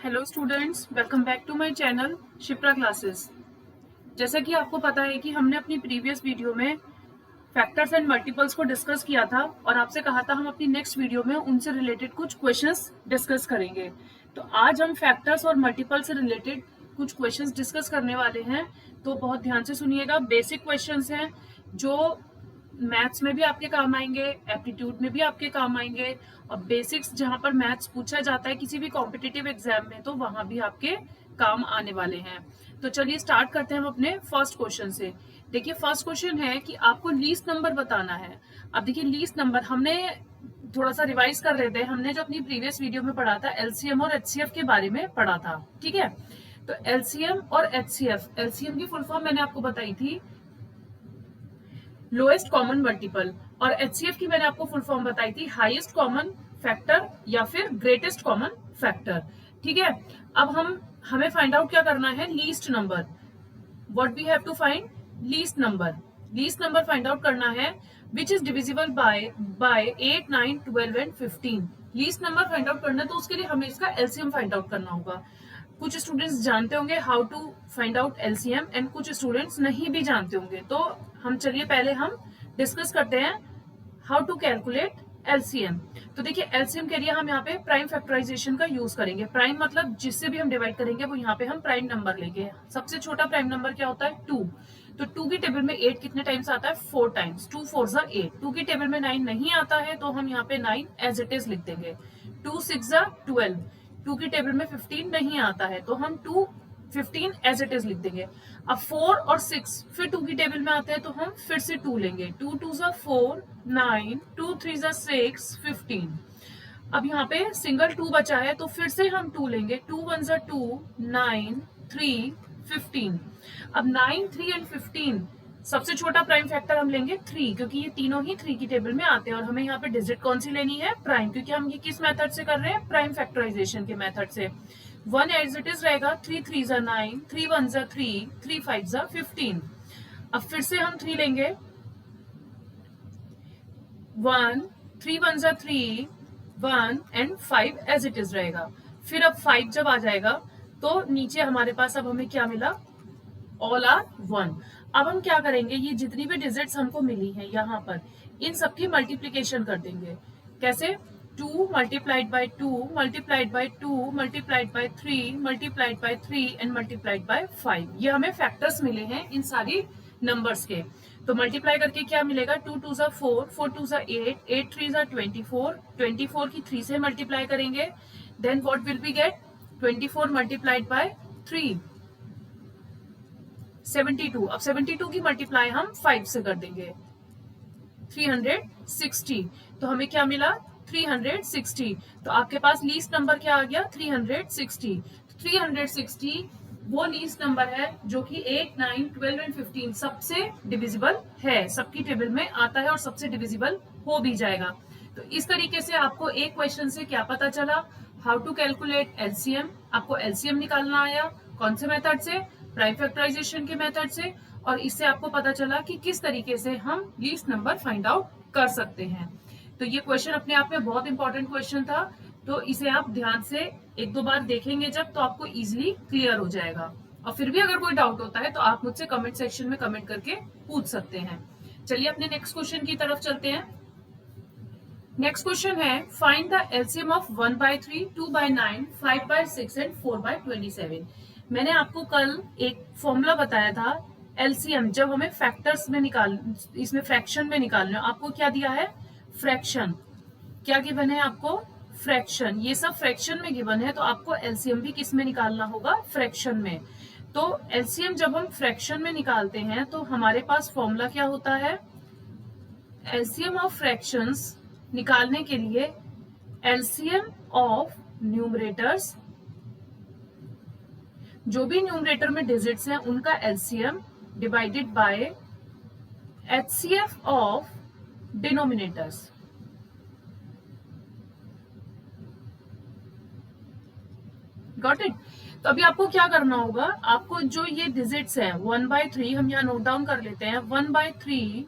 Hello students, welcome back to my channel Shipra classes. जैसा कि आपको पता है कि हमने अपनी प्रीवियस वीडियो में फैक्टर्स एंड मल्टीपल्स को डिस्कस किया था और आपसे कहा था हम अपनी नेक्स्ट वीडियो में उनसे रिलेटेड कुछ क्वेश्चंस डिस्कस करेंगे। तो आज हम फैक्टर्स और मल्टीपल से रिलेटेड कुछ क्वेश्चंस डिस्कस करने वाले हैं। तो बहुत ध्यान से सुनिएगा। बेसिक क्वेश्चंस हैं जो मैथ्स में भी आपके काम आएंगे, एप्टीट्यूड में भी आपके काम आएंगे, और बेसिक्स जहां पर मैथ्स पूछा जाता है किसी भी कॉम्पिटिटिव एग्जाम में तो वहां भी आपके काम आने वाले हैं। तो चलिए स्टार्ट करते हैं हम अपने फर्स्ट क्वेश्चन से। देखिए फर्स्ट क्वेश्चन है कि आपको लीस्ट नंबर बताना है। अब देखिए लीस्ट नंबर हमने थोड़ा सा रिवाइज कर रहे थे। हमने जो अपनी प्रीवियस वीडियो में पढ़ा था एलसीएम और एचसीएफ के बारे में पढ़ा था, ठीक है। तो एलसीएम और एचसीएफ, एलसीएम की फुल फॉर्म मैंने आपको बताई थी लोएस्ट कॉमन मल्टीपल, और एचसीएफ की मैंने आपको फुल फॉर्म बताई थी हाईएस्ट कॉमन फैक्टर या फिर ग्रेटेस्ट कॉमन फैक्टर, ठीक है। अब हमें फाइंड आउट क्या करना है, least number. What we have to find, least number. Least number find out करना है which is divisible by 8, 9, 12 and 15। Least number find out करना है तो उसके लिए हमें इसका एलसीएम फाइंड आउट करना होगा। कुछ स्टूडेंट्स जानते होंगे how to find out LCM and कुछ स्टूडेंट्स नहीं भी जानते होंगे। तो हम चलिए पहले हम डिस्कस करते हैं हाउ टू कैलकुलेट एलसीएम। तो देखिए एलसीएम के लिए हम यहाँ पे प्राइम फैक्टराइजेशन का यूज करेंगे। प्राइम मतलब जिससे भी हम डिवाइड करेंगे वो यहाँ पे हम प्राइम नंबर लेंगे। सबसे छोटा प्राइम नंबर क्या होता है, 2। तो 2 की टेबल में 8 कितने टाइम्स आता है, 4 टाइम्स। 2 4 जा 8। 2 की टेबल में 9 नहीं आता है तो हम यहाँ पे 9 एज इट इज लिख देंगे। 2 6 जा 12। 2 की टेबल में 15 नहीं आता है तो हम 2 15 एज इट इज लिख देंगे। अब 4 और 6 फिर 2 की टेबल में आते हैं तो हम फिर से 2 लेंगे। 2 2 जा 4 9, 2 3 जा 6 15। अब यहाँ पे सिंगल 2 बचा है तो फिर से हम 2 लेंगे। 2 1 जा 2 9 3 15। अब 9 3 एंड 15 सबसे छोटा प्राइम फैक्टर हम लेंगे 3, क्योंकि ये तीनों ही 3 की टेबल में आते हैं। और हमें यहाँ पे डिजिट कौन सी लेनी है, प्राइम, क्योंकि हम ये किस मेथड से कर रहे हैं, प्राइम फैक्टराइजेशन के मेथड से। 1 एज इट इज रहेगा। 3 3 जा 9, 3 1 जा 3, 3 5 जा 15। अब फिर से हम 3 लेंगे। 1 3 1 जा 3, 1 एंड 5 एज इट इज रहेगा। फिर अब 5 जब आ जाएगा तो नीचे हमारे पास अब हमें क्या मिला, ऑल आर 1। अब हम क्या करेंगे, ये जितनी भी डिजिट्स हमको मिली हैं यहाँ पर इन सबकी मल्टीप्लीकेशन कर देंगे। कैसे, 2 multiplied by 2 multiplied by 2 multiplied by 3 multiplied by 3 and multiplied by 5। ये हमें फैक्टर्स मिले हैं इन सारी नंबर्स के। तो मल्टीप्लाई करके क्या मिलेगा, 2 2 जा 4, 4 2 जा 8, 8 3 जा 24, 24 की 3 से मल्टीप्लाई करेंगे। Then what will be get, 24 multiplied by 3 72। अब 72 की मल्टीप्लाई हम 5 से कर देंगे, 360। तो हमें क्या मिला, 360। तो आपके पास लीस्ट नंबर क्या आ गया, 360। 360 वो लीस्ट नंबर है जो कि 8 9 12 एंड 15 सबसे डिविजिबल है, सबकी टेबल में आता है और सबसे डिविजिबल हो भी जाएगा। तो इस तरीके से आपको एक क्वेश्चन से क्या पता चला, हाउ टू कैलकुलेट एलसीएम। आपको एलसीएम निकालना आया कौन से मेथड से, प्राइम फैक्टराइजेशन के मेथड से। और इससे आपको पता चला कि किस तरीके से हम लीस्ट नंबर फाइंड आउट कर सकते हैं। तो ये क्वेश्चन अपने आप में बहुत इंपॉर्टेंट क्वेश्चन था। तो इसे आप ध्यान से एक दो बार देखेंगे जब, तो आपको इजीली क्लियर हो जाएगा। और फिर भी अगर कोई डाउट होता है तो आप मुझसे कमेंट सेक्शन में कमेंट करके पूछ सकते हैं। चलिए अपने नेक्स्ट क्वेश्चन की तरफ चलते हैं। नेक्स्ट क्वेश्चन है, find the LCM of 1/3, 2/9, 5/6 and 4/27। मैंने आपको कल एक फॉर्मूला बताया था एलसीएम, जब हमें फैक्टर्स में इसमें फ्रैक्शन में निकालना। आपको क्या दिया है, फ्रैक्शन। क्या गिवन है आपको, फ्रैक्शन। ये सब फ्रैक्शन में गिवन है तो आपको एलसीएम भी किस में निकालना होगा, फ्रैक्शन में। तो एलसीएम जब हम फ्रैक्शन में निकालते हैं तो हमारे पास फॉर्मूला क्या होता है, एलसीएम ऑफ फ्रैक्शंस निकालने के लिए एलसीएम ऑफ न्यूमरेटर्स, जो भी न्यूमरेटर में डिजिट्स हैं उनका LCM divided by HCF of denominators. Got it. तो अभी आपको क्या करना होगा, आपको जो ये डिजिट्स हैं 1/3 हम यहाँ नोट डाउन कर लेते हैं, 1/3,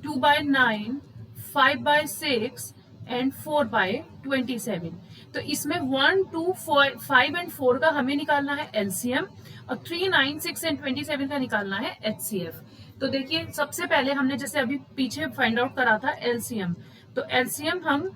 2/9, 5/6 एंड 4/27। तो इसमें 1, 2, 5 एंड 4 का हमें निकालना है एलसीएम और 3, 9, 6 एंड 27 का निकालना है एचसीएफ। तो देखिए सबसे पहले हमने जैसे अभी पीछे फाइंड आउट करा था एलसीएम, तो एलसीएम हम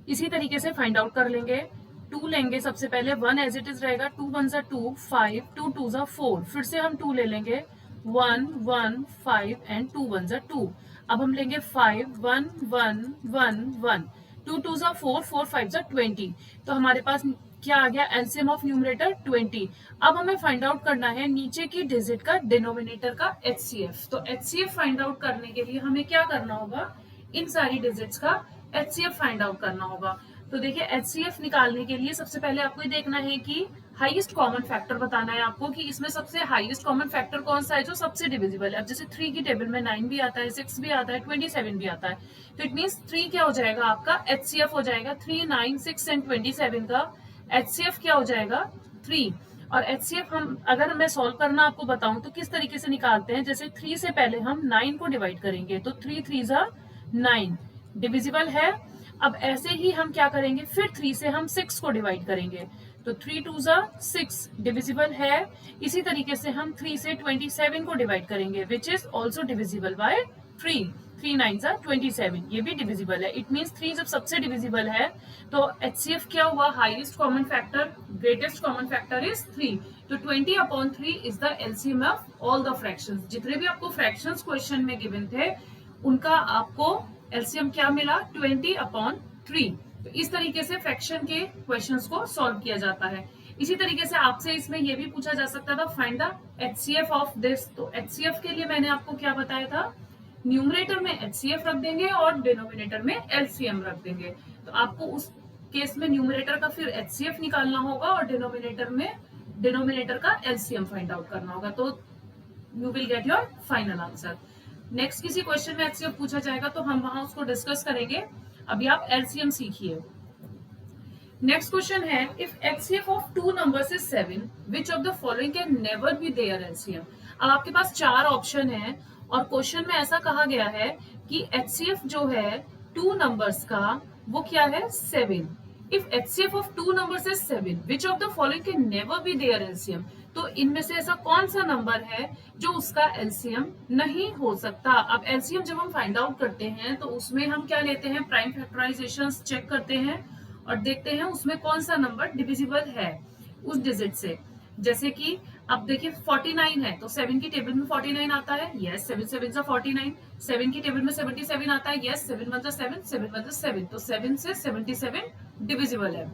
इसी तरीके से फाइंड आउट कर लेंगे। 2 लेंगे सबसे पहले, 1 एज इट इज रहेगा, 2 1 2, 5, 2 2 4, फिर से हम 2 ले लेंगे, 1 1 5 एंड 2 1 2। अब हम लेंगे 5 1 1 1 1, 2 2 4, 4 5 20। तो हमारे पास क्या आ गया, एलसीएम ऑफ न्यूमरेटर 20। अब हमें फाइंड आउट करना है नीचे की डिजिट का डिनोमिनेटर का एचसीएफ। तो एचसीएफ फाइंड आउट करने के लिए हमें क्या करना होगा, इन सारी डिजिट्स का एचसीएफ फाइंड आउट करना होगा। तो देखिए एचसीएफ निकालने के लिए सबसे पहले आपको ये देखना है कि हाईएस्ट कॉमन फैक्टर बताना है आपको कि इसमें सबसे हाईएस्ट कॉमन फैक्टर कौन सा है जो सबसे डिविजिबल है। अब जैसे 3 की टेबल में 9 भी आता है, 6 भी आता है, 27 भी आता है, तो इट मींस 3 क्या हो जाएगा आपका एचसीएफ हो जाएगा 3, 9, 6 एंड 27 का एचसीएफ क्या हो जाएगा 3। और एचसीएफ हम अगर मैं सॉल्व करना आपको बताऊं तो किस तरीके से निकालते हैं, जैसे 3 से पहले हम 9 को डिवाइड करेंगे, तो 3 3 9 डिविजिबल है। अब ऐसे ही हम क्या करेंगे, फिर 3 से हम 6 को डिवाइड करेंगे, तो 3 2 6 डिविजिबल है। इसी तरीके से हम 3 से 27 को डिवाइड करेंगे, which is also divisible by 3, 3 9 27, ये भी डिविजिबल है। इट मीन्स 3 जब सबसे डिविजिबल है तो एचसीएफ क्या हुआ, highest common factor, greatest common factor is 3। तो 20/3 is the LCM of all the fractions. जितने भी आपको फ्रैक्शंस क्वेश्चन में गिवन थे उनका आपको एलसीएम क्या मिला, 20/3। तो इस तरीके से फ्रैक्शन के क्वेश्चंस को सॉल्व किया जाता है। इसी तरीके से आपसे इसमें यह भी पूछा जा सकता था, find the HCF of this. तो एचसीएफ के लिए मैंने आपको क्या बताया था, न्यूमरेटर में एचसीएफ रख देंगे और डिनोमिनेटर में एलसीएम रख देंगे। तो आपको उस केस में न्यूमरेटर का फिर एचसीएफ निकालना होगा और डिनोमिनेटर का एलसीएम फाइंड आउट करना होगा, तो you will get your final answer. Next किसी क्वेश्चन में एचसीएफ पूछा जाएगा तो हम वहां उसको डिस्कस करेंगे, अभी आप एलसीएम सीखिए। नेक्स्ट क्वेश्चन है, if HCF of 2 numbers is 7, which of the following can never be there LCM. अब आपके पास 4 ऑप्शन है और क्वेश्चन में ऐसा कहा गया है कि एचसीएफ जो है 2 नंबर्स का वो क्या है 7। If HCF of 2 numbers is 7, which of the following can never be there LCM. तो इनमें से ऐसा कौन सा नंबर है जो उसका एलसीएम नहीं हो सकता। अब एलसीएम जब हम फाइंड आउट करते हैं तो उसमें हम क्या लेते हैं, प्राइम फैक्टराइजेशन चेक करते हैं और देखते हैं उसमें कौन सा नंबर डिविजिबल है उस डिजिट से। जैसे कि अब देखिए 49 है तो 7 की टेबल में 49 आता है, यस 7 7 49। 7 की टेबल में 77 आता है, यस 7 1 7, 7 1 7, तो 7 से 77 डिविजिबल है।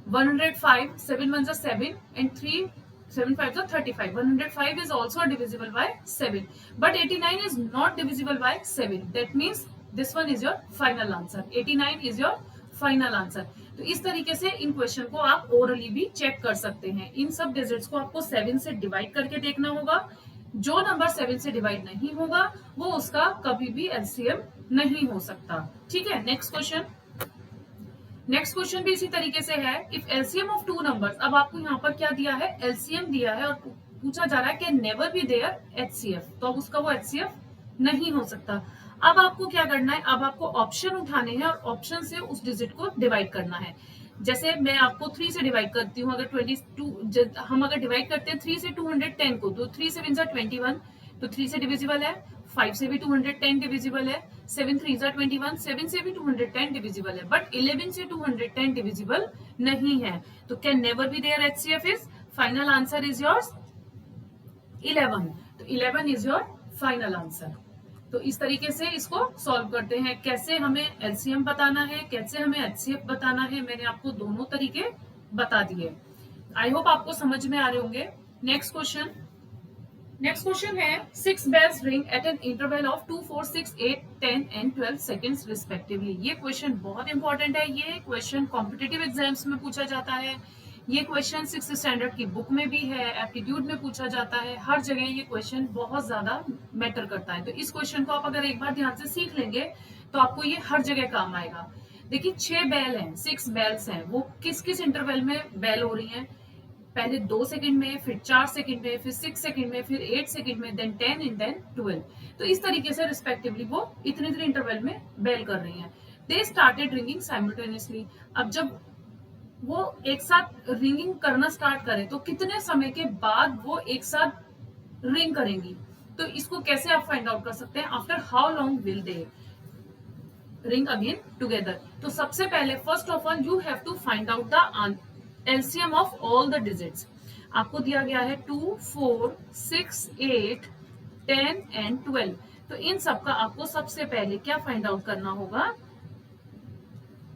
105, 7 1 7 and 3 7 5 35. 105 is also divisible by 7, but 89 is not divisible by 7. That means this one is your final answer. 89 is your final answer. तो इस तरीके से इन क्वेश्चन को आप ओरली भी चेक कर सकते हैं। इन सब डिजिट्स को आपको 7 से डिवाइड करके देखना होगा। जो नंबर 7 से डिवाइड नहीं होगा वो उसका कभी भी एलसीएम नहीं हो सकता। ठीक है, नेक्स्ट क्वेश्चन। नेक्स्ट क्वेश्चन भी इसी तरीके से है, इफ एलसीएम ऑफ 2 नंबर्स। अब आपको यहाँ पर क्या दिया है, एलसीएम दिया है और पूछा जा रहा है कि नेवर बी देयर एचसीएफ, तो अब उसका वो एचसीएफ नहीं हो सकता। अब आपको क्या करना है, अब आपको ऑप्शन उठाने हैं और ऑप्शन से उस डिजिट को डिवाइड करना है। जैसे मैं आपको 3 से डिवाइड करती हूँ, अगर 22 हम अगर डिवाइड करते हैं 3 से 210 को, तो 3 7 21, तो 3 से डिविजिबल है। 5 से भी 210 डिविजिबल है। 7 3 21, 7 से भी 210 डिविजिबल है, बट 11 से 210 डिविजिबल नहीं है। तो can never be there HCF is, final answer is yours 11। तो 11 इज योर फाइनल आंसर। तो इस तरीके से इसको सॉल्व करते हैं। कैसे हमें एलसीएम बताना है, कैसे हमें एचसीएफ बताना है, मैंने आपको दोनों तरीके बता दिए। आई होप आपको समझ में आ रहे होंगे। नेक्स्ट क्वेश्चन है, 6 bells ring at an interval of 2 4 6 8 10 and 12 seconds respectively। ये क्वेश्चन बहुत इंपॉर्टेंट है। ये क्वेश्चन कॉम्पिटिटिव एग्जाम्स में पूछा जाता है। ये क्वेश्चन 6th स्टैंडर्ड की बुक में भी है, एप्टीट्यूड में पूछा जाता है, हर जगह ये क्वेश्चन बहुत ज्यादा मैटर करता है। तो इस क्वेश्चन को आप अगर एक बार ध्यान से सीख लेंगे तो आपको ये हर जगह काम आएगा। देखिए 6 बेल हैं, 6 बेल्स हैं, वो किस किस इंटरवल में बेल हो रही हैं, पहले 2 सेकंड में, फिर 4 सेकंड में, फिर 6 सेकंड में, फिर 8 सेकंड में, देन 10 एंड देन 12। तो इस तरीके से रिस्पेक्टिवली वो इतने इंटरवल में बेल कर रही हैं। They started ringing simultaneously. अब जब वो एक साथ रिंगिंग करना स्टार्ट करें तो कितने समय के बाद वो एक साथ रिंग करेंगी, तो इसको कैसे आप फाइंड आउट कर सकते हैं, after how long will they ring again together. तो सबसे पहले first of all you have to find out the LCM of all the digits. आपको दिया गया है 2, 4, 6, 8, 10 एंड 12। तो इन सब का आपको सबसे पहले क्या फाइंड आउट करना होगा,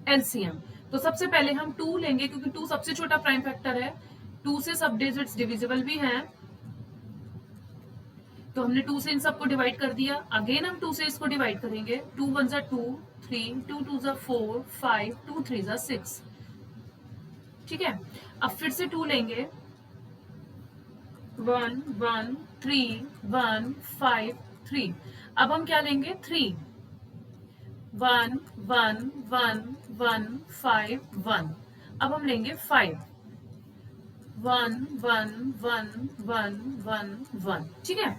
एलसीएम। तो सबसे पहले हम 2 लेंगे क्योंकि 2 सबसे छोटा प्राइम फैक्टर है, 2 से सब डिजिट्स डिविजिबल भी हैं, तो हमने 2 से इन सबको डिवाइड कर दिया। अगेन हम 2 से इसको डिवाइड करेंगे, 2 1 जा 2, 3, 2 2 जा 4, 5, 2 3 जा 6। ठीक है, अब फिर से 2 लेंगे, 1 1 3 1 5 3। अब हम क्या लेंगे, 3, 1 1 1 1 5 1। अब हम लेंगे 5, 1 1 1 1 1 1। ठीक है,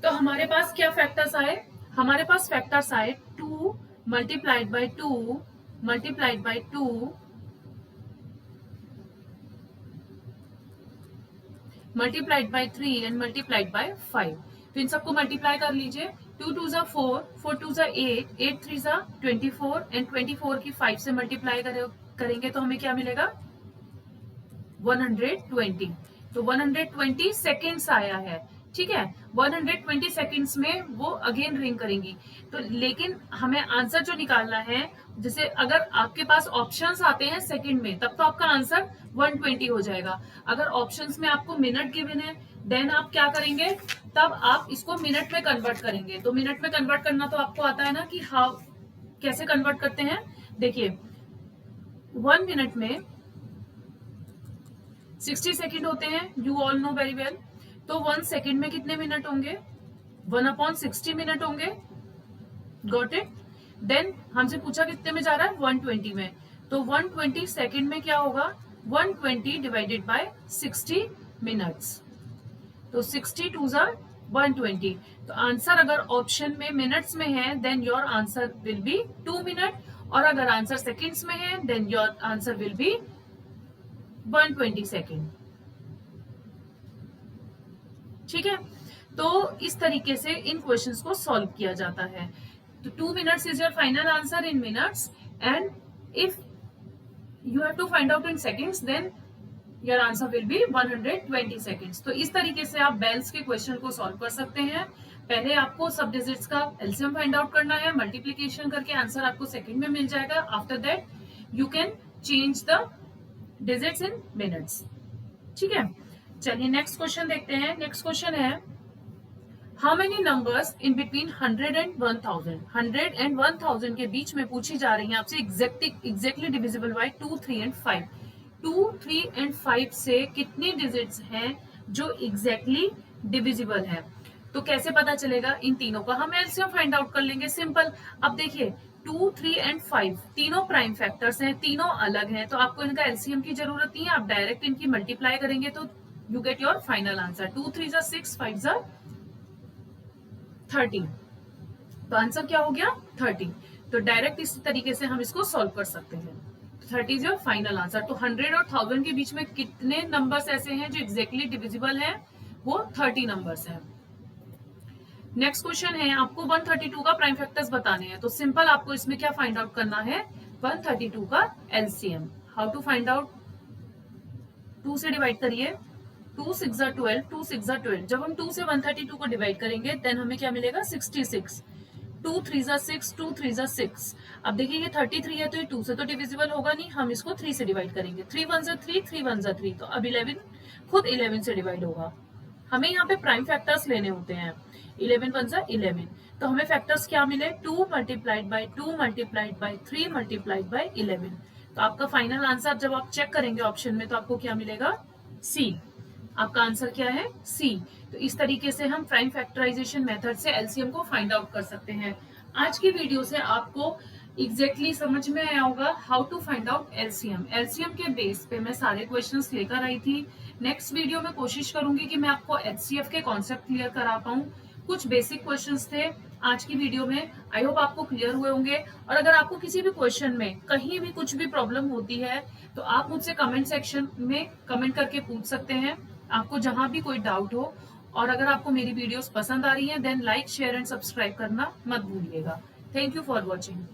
तो हमारे पास क्या फैक्टर्स आए, हमारे पास फैक्टर्स आए 2 multiplied by 2 multiplied by 2 multiplied by 3 and multiplied by 5। तो इन सबको मल्टीप्लाई कर लीजिए, 2 2 जा 4, 4 2 जा 8, 8 3 जा 24 एंड 24 की 5 से मल्टीप्लाई करेंगे तो हमें क्या मिलेगा, 120। तो 120 सेकेंड्स आया है। ठीक है, 120 सेकेंड्स में वो अगेन रिंग करेंगी। तो लेकिन हमें आंसर जो निकालना है, जैसे अगर आपके पास ऑप्शंस आते हैं सेकंड में तब तो आपका आंसर 120 हो जाएगा। अगर ऑप्शंस में आपको मिनट गिवन है देन आप क्या करेंगे, तब आप इसको मिनट में कन्वर्ट करेंगे। तो मिनट में कन्वर्ट करना तो आपको आता है ना कि हाउ कैसे कन्वर्ट करते हैं। देखिए 1 मिनट में 60 सेकेंड होते हैं, you all know very well. तो 1 सेकेंड में कितने मिनट होंगे, 1/60 मिनट होंगे। Got it. देन हमसे पूछा कितने में जा रहा है, 120 में। तो 120 सेकेंड में क्या होगा, 120 डिवाइडेड बाय 60 मिनट्स। तो 60 2 जा 120। तो आंसर अगर ऑप्शन में मिनट्स में है then your answer will be 2 minute, और अगर आंसर सेकेंड्स में है then your answer will be 120 second. ठीक है, तो इस तरीके से इन क्वेश्चंस को सॉल्व किया जाता है। तो 2 minutes is your final answer in minutes, and if you have to find out in seconds then your answer will be 120 seconds. तो इस तरीके से आप बेल्स के क्वेश्चन को सॉल्व कर सकते हैं। पहले आपको सब डिजिट्स का एलसीएम फाइंड आउट करना है, मल्टीप्लीकेशन करके आंसर आपको सेकेंड में मिल जाएगा। After that you can change the digits in minutes. ठीक है, चलिए नेक्स्ट क्वेश्चन देखते हैं। नेक्स्ट क्वेश्चन है, how many numbers in between 100 and 1000। 100 and 1000 के बीच में पूछी जा रही है आपसे exactly divisible by 2, 3 and 5। 2, 3 and 5 से कितनी डिजिट्स हैं जो एग्जैक्टली डिविजिबल है। तो कैसे पता चलेगा इन तीनों का, हम एलसीएम फाइंड आउट कर लेंगे, सिंपल। अब देखिए 2, 3 एंड 5 तीनों प्राइम फैक्टर्स हैं, तीनों अलग हैं, तो आपको इनका एलसीएम की जरूरत नहीं है, आप डायरेक्ट इनकी मल्टीप्लाई करेंगे तो you get your final answer. 2 3 जा 6, 5 जा 30। तो आंसर क्या हो गया, 30। तो डायरेक्ट इस तरीके से हम इसको सॉल्व कर सकते हैं। 30 इज योर फाइनल आंसर। तो 100 और 1000 के बीच में कितने नंबर्स ऐसे हैं जो एग्जैक्टली डिविजिबल हैं, वो 30 नंबर्स हैं। नेक्स्ट क्वेश्चन है, आपको 132 का प्राइम फैक्टर्स बताने हैं। तो सिंपल आपको इसमें क्या फाइंड आउट करना है, 132 का LCM. How to find out, 2 से डिवाइड करिए, 2 6 जा 12, 2 6 जा 12। जब हम 2 से 132 को डिवाइड करेंगे देन हमें क्या मिलेगा, 66। 2 3 जा 6, 2 3 जा 6। अब देखिए ये 33 है तो ये 2 से तो डिविजिबल होगा नहीं, हम इसको 3 से डिवाइड करेंगे। 3 1 जा 3, 3 1 जा 3। तो अब 11 खुद 11 से डिवाइड होगा। हमें यहाँ पे प्राइम फैक्टर्स लेने होते हैं। 11 1 जा 11। तो हमें फैक्टर्स क्या मिले, 2 multiplied by 2 multiplied by 3 multiplied by 11। तो आपका फाइनल आंसर जब आप चेक करेंगे ऑप्शन में तो आपको क्या मिलेगा, सी। आपका आंसर क्या है, सी। तो इस तरीके से हम प्राइम फैक्टराइजेशन मेथड से एलसीएम को फाइंड आउट कर सकते हैं। आज की वीडियो से आपको एग्जैक्टली समझ में आया होगा how to find out LCM. LCM के बेस पे मैं सारे क्वेश्चंस लेकर आई थी। नेक्स्ट वीडियो में कोशिश करूंगी कि मैं आपको एचसीएफ के कॉन्सेप्ट क्लियर करा पाऊं। कुछ बेसिक क्वेश्चंस थे आज की वीडियो में। आई होप आपको क्लियर हुए होंगे। और अगर आपको किसी भी क्वेश्चन में कहीं भी कुछ भी प्रॉब्लम होती है तो आप मुझसे कमेंट सेक्शन में कमेंट करके पूछ सकते हैं, आपको जहां भी कोई डाउट हो। और अगर आपको मेरी वीडियोस पसंद आ रही हैं then like share and subscribe करना मत भूलिएगा। Thank you for watching.